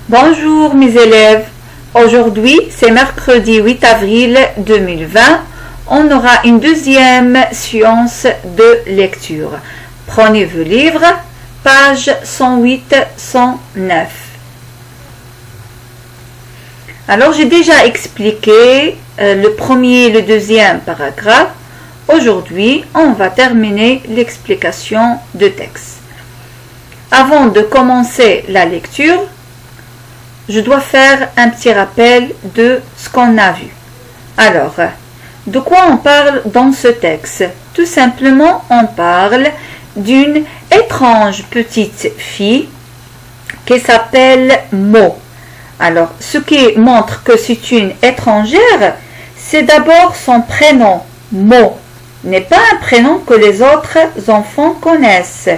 Bonjour mes élèves, aujourd'hui c'est mercredi 8 avril 2020, on aura une deuxième séance de lecture. Prenez vos livres, pages 108-109. Alors j'ai déjà expliqué le premier et le deuxième paragraphe. Aujourd'hui, on va terminer l'explication de texte. Avant de commencer la lecture, je dois faire un petit rappel de ce qu'on a vu. Alors, de quoi on parle dans ce texte? Tout simplement, on parle d'une étrange petite fille qui s'appelle Mo. Alors, ce qui montre que c'est une étrangère, c'est d'abord son prénom, Mo. N'est pas un prénom que les autres enfants connaissent.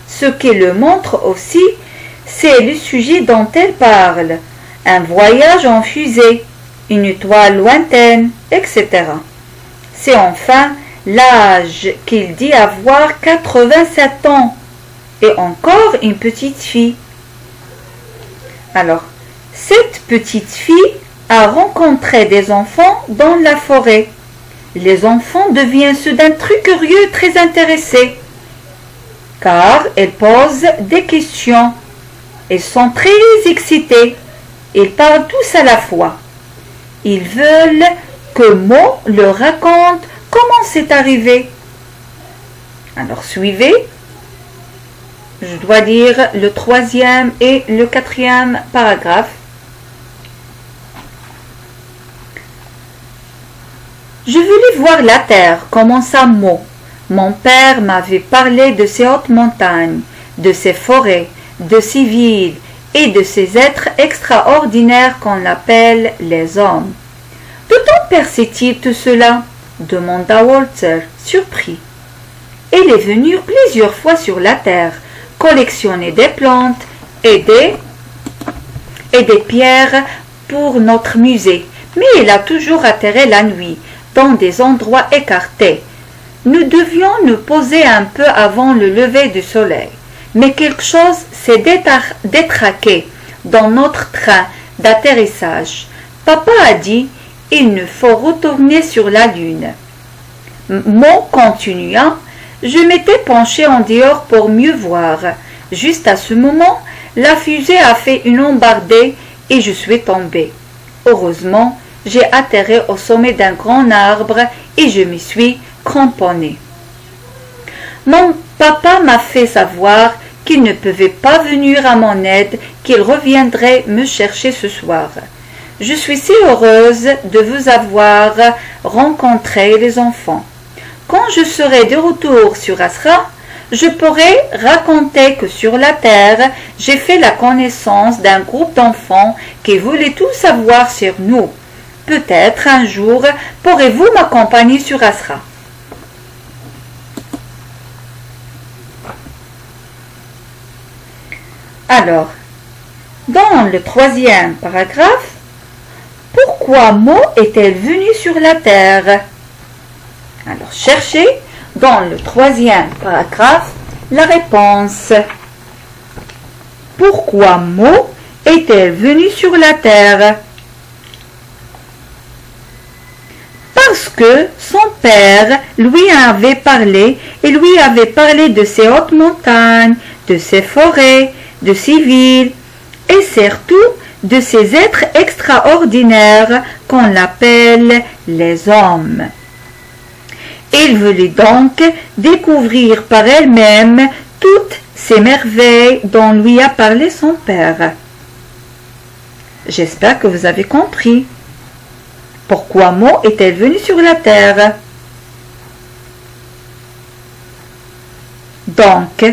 Ce qui le montre aussi, c'est le sujet dont elle parle. Un voyage en fusée, une étoile lointaine, etc. C'est enfin l'âge qu'il dit avoir 87 ans et encore une petite fille. Alors, cette petite fille a rencontré des enfants dans la forêt. Les enfants deviennent soudain très curieux, très intéressés, car elles posent des questions. Ils sont très excités. Ils parlent tous à la fois. Ils veulent que Mo leur raconte comment c'est arrivé. Alors suivez. Je dois lire le troisième et le quatrième paragraphe. Je voulais voir la terre, commença Mo. Mon père m'avait parlé de ces hautes montagnes, de ces forêts, de ces villes et de ces êtres extraordinaires qu'on appelle les hommes. D'où ton père sait-il tout cela? Demanda Walter, surpris. Il est venu plusieurs fois sur la terre, collectionner des plantes et des pierres pour notre musée, mais il a toujours atterri la nuit, dans des endroits écartés. Nous devions nous poser un peu avant le lever du soleil, mais quelque chose s'est détraqué dans notre train d'atterrissage. Papa a dit, il nous faut retourner sur la lune. Mo continua, je m'étais penché en dehors pour mieux voir. Juste à ce moment, la fusée a fait une embardée et je suis tombé. Heureusement, j'ai atterri au sommet d'un grand arbre et je m'y suis cramponné. Mon papa m'a fait savoir qu'il ne pouvait pas venir à mon aide, qu'il reviendrait me chercher ce soir. Je suis si heureuse de vous avoir rencontré, les enfants. Quand je serai de retour sur Asra, je pourrai raconter que sur la terre, j'ai fait la connaissance d'un groupe d'enfants qui voulaient tout savoir sur nous. Peut-être un jour pourrez-vous m'accompagner sur Asra. Alors, dans le troisième paragraphe, pourquoi Mo est-elle venue sur la terre? Alors, cherchez dans le troisième paragraphe la réponse. Pourquoi Mo est-elle venue sur la terre? Parce que son père lui avait parlé et lui avait parlé de ces hautes montagnes, de ces forêts, de ces villes et surtout de ces êtres extraordinaires qu'on appelle les hommes. Il voulait donc découvrir par elle-même toutes ces merveilles dont lui a parlé son père. J'espère que vous avez compris. Pourquoi Mo est-elle venue sur la terre? Donc,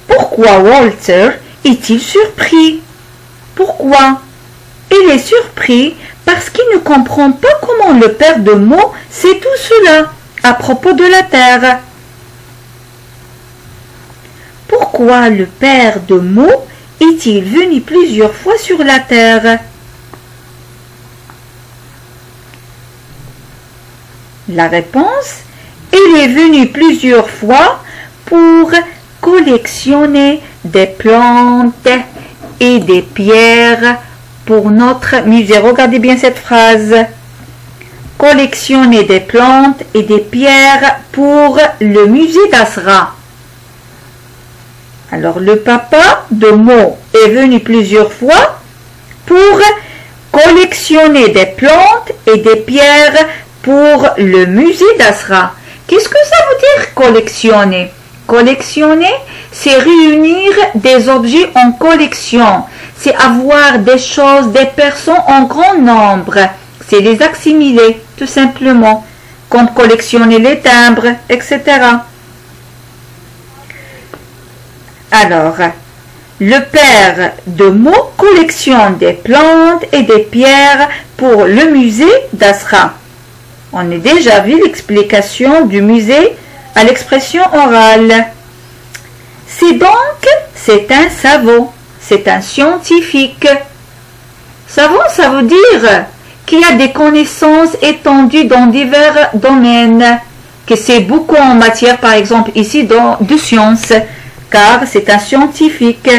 pourquoi Walter est-il surpris? Pourquoi? Il est surpris parce qu'il ne comprend pas comment le père de Mo sait tout cela à propos de la terre. Pourquoi le père de Mo est-il venu plusieurs fois sur la terre? La réponse, il est venu plusieurs fois pour collectionner des plantes et des pierres pour notre musée. Regardez bien cette phrase. Collectionner des plantes et des pierres pour le musée d'Asra. Alors le papa de Mo est venu plusieurs fois pour collectionner des plantes et des pierres pour le musée d'Asra. Qu'est-ce que ça veut dire collectionner? Collectionner, c'est réunir des objets en collection. C'est avoir des choses, des personnes en grand nombre. C'est les assimiler, tout simplement. Comme collectionner les timbres, etc. Alors, le père de Mo collectionne des plantes et des pierres pour le musée d'Asra. On a déjà vu l'explication du musée à l'expression orale. C'est un savant, c'est un scientifique. Savant, ça veut dire qu'il a des connaissances étendues dans divers domaines, que c'est beaucoup en matière, par exemple, ici, de sciences, car c'est un scientifique.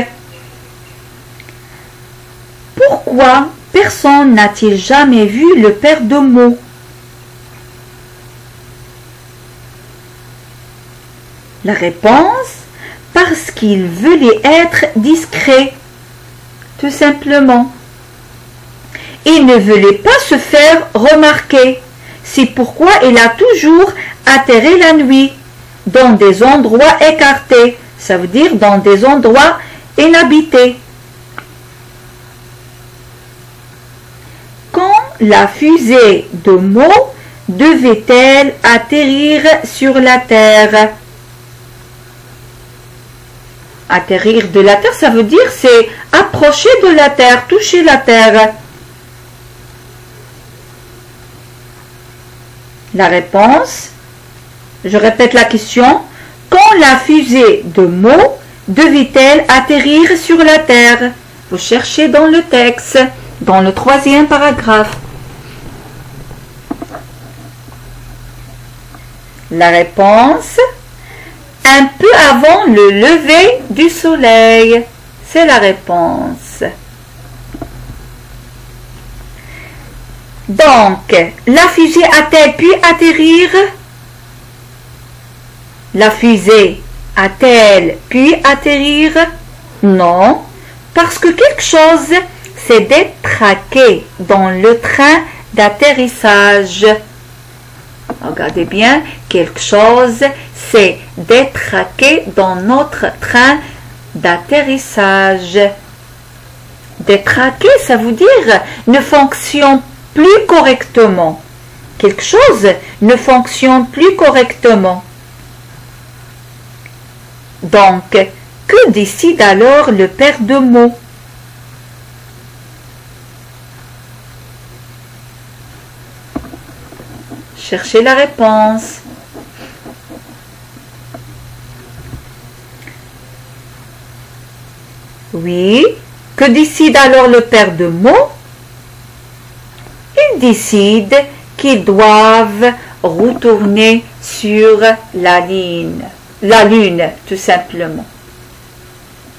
Pourquoi personne n'a-t-il jamais vu le père de Mo? La réponse, parce qu'il voulait être discret, tout simplement. Il ne voulait pas se faire remarquer. C'est pourquoi il a toujours atterri la nuit, dans des endroits écartés, ça veut dire dans des endroits inhabités. Quand la fusée de Mo devait-elle atterrir sur la Terre? Atterrir de la Terre, ça veut dire c'est approcher de la Terre, toucher la Terre. La réponse, je répète la question, quand la fusée de Mo devait-elle atterrir sur la Terre? Vous cherchez dans le texte, dans le 3e paragraphe. La réponse, un peu avant le lever du soleil. C'est la réponse. Donc, la fusée a-t-elle pu atterrir? La fusée a-t-elle pu atterrir? Non, parce que quelque chose s'est détraqué dans le train d'atterrissage. Regardez bien, quelque chose s'est détraqué dans notre train d'atterrissage. Détraqué, ça veut dire ne fonctionne plus correctement. Quelque chose ne fonctionne plus correctement. Donc, que décide alors le père de Mo? Cherchez la réponse. Oui, que décide alors le père de Mo? Il décide qu'ils doivent retourner sur la lune, tout simplement.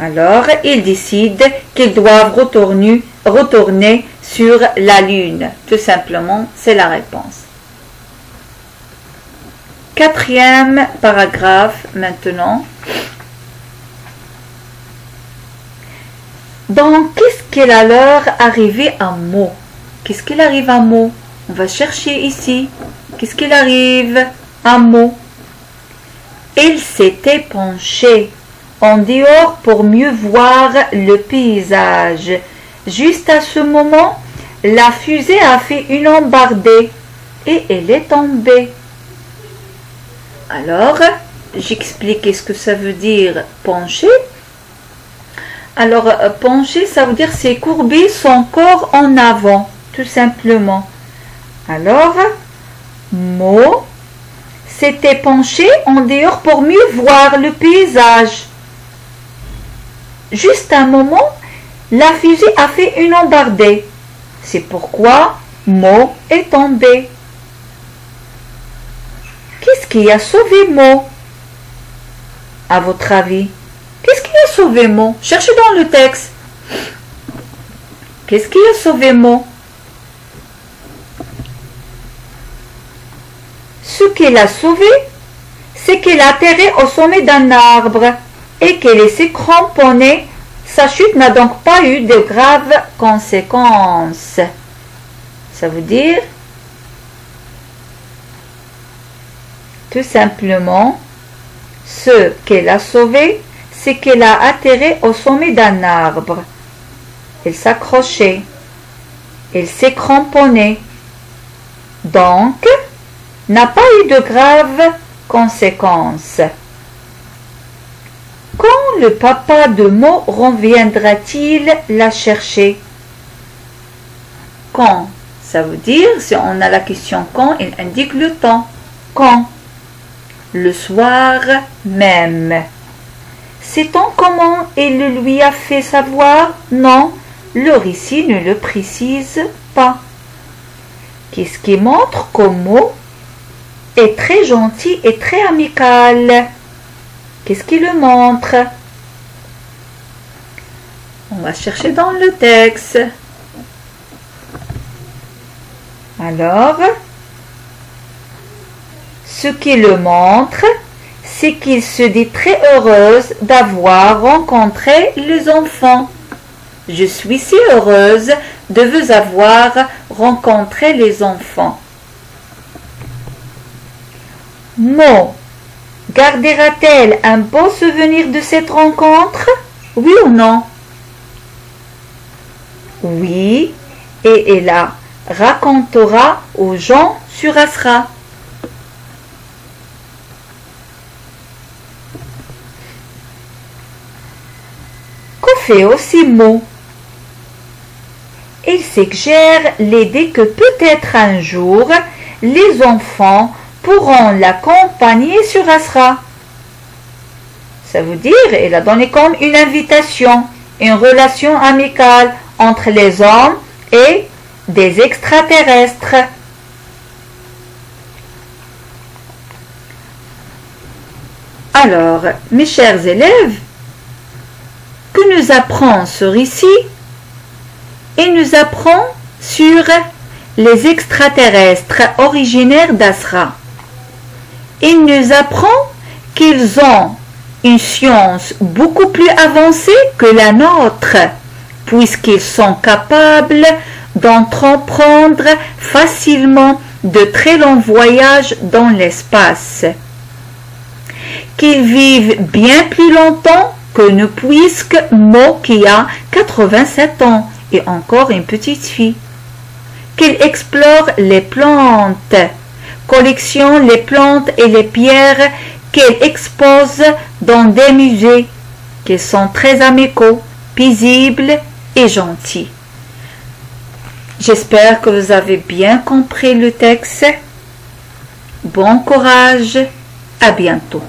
Alors, il décide qu'ils doivent retourner sur la lune, tout simplement, c'est la réponse. 4e paragraphe maintenant. Donc, qu'est-ce qu'il a alors arrivé à Mo? Qu'est-ce qu'il arrive à Mo? On va chercher ici. Qu'est-ce qu'il arrive à Mo? Il s'était penché en dehors pour mieux voir le paysage. Juste à ce moment, la fusée a fait une embardée et elle est tombée. Alors, j'explique ce que ça veut dire pencher. Alors, pencher, ça veut dire c'est courber son corps en avant, tout simplement. Alors, Mo s'était penché en dehors pour mieux voir le paysage. Juste un moment, la fusée a fait une embardée. C'est pourquoi Mo est tombé. Qu'est-ce qui a sauvé Mo? À votre avis? Qu'est-ce qui a sauvé Mo? Cherchez dans le texte. Qu'est-ce qui a sauvé Mo? Ce qui l'a sauvé, c'est qu'elle a atterri au sommet d'un arbre et qu'elle s'est cramponnée. Sa chute n'a donc pas eu de graves conséquences. Ça veut dire tout simplement, ce qu'elle a sauvé, c'est qu'elle a atterri au sommet d'un arbre. Elle s'accrochait. Elle s'est cramponnée. Donc, n'a pas eu de graves conséquences. Quand le papa de Mo reviendra-t-il la chercher? Quand? Ça veut dire, si on a la question quand, il indique le temps. Quand? Le soir même. Sait-on comment il le lui a fait savoir? Non, le récit ne le précise pas. Qu'est-ce qui montre que Mo est très gentil et très amical? Qu'est-ce qui le montre? On va chercher dans le texte. Alors, ce qui le montre, c'est qu'il se dit très heureuse d'avoir rencontré les enfants. Je suis si heureuse de vous avoir rencontré les enfants. Mo gardera-t-elle un beau souvenir de cette rencontre? Oui ou non? Oui, et elle la racontera aux gens sur Asra. Que fait aussi Mo? Il suggère l'idée que peut-être un jour les enfants pourront l'accompagner sur Asra. Ça veut dire, elle a donné comme une invitation, une relation amicale entre les hommes et des extraterrestres. Alors, mes chers élèves, que nous apprend ce récit? Il nous apprend sur les extraterrestres originaires d'Asra. Il nous apprend qu'ils ont une science beaucoup plus avancée que la nôtre, puisqu'ils sont capables d'entreprendre facilement de très longs voyages dans l'espace. Qu'ils vivent bien plus longtemps que nous, puisque Mo qui a 87 ans et encore une petite fille. Qu'ils explorent les plantes, collectionnent les plantes et les pierres qu'elle expose dans des musées, qui sont très amicaux, paisibles et gentils. J'espère que vous avez bien compris le texte. Bon courage, à bientôt.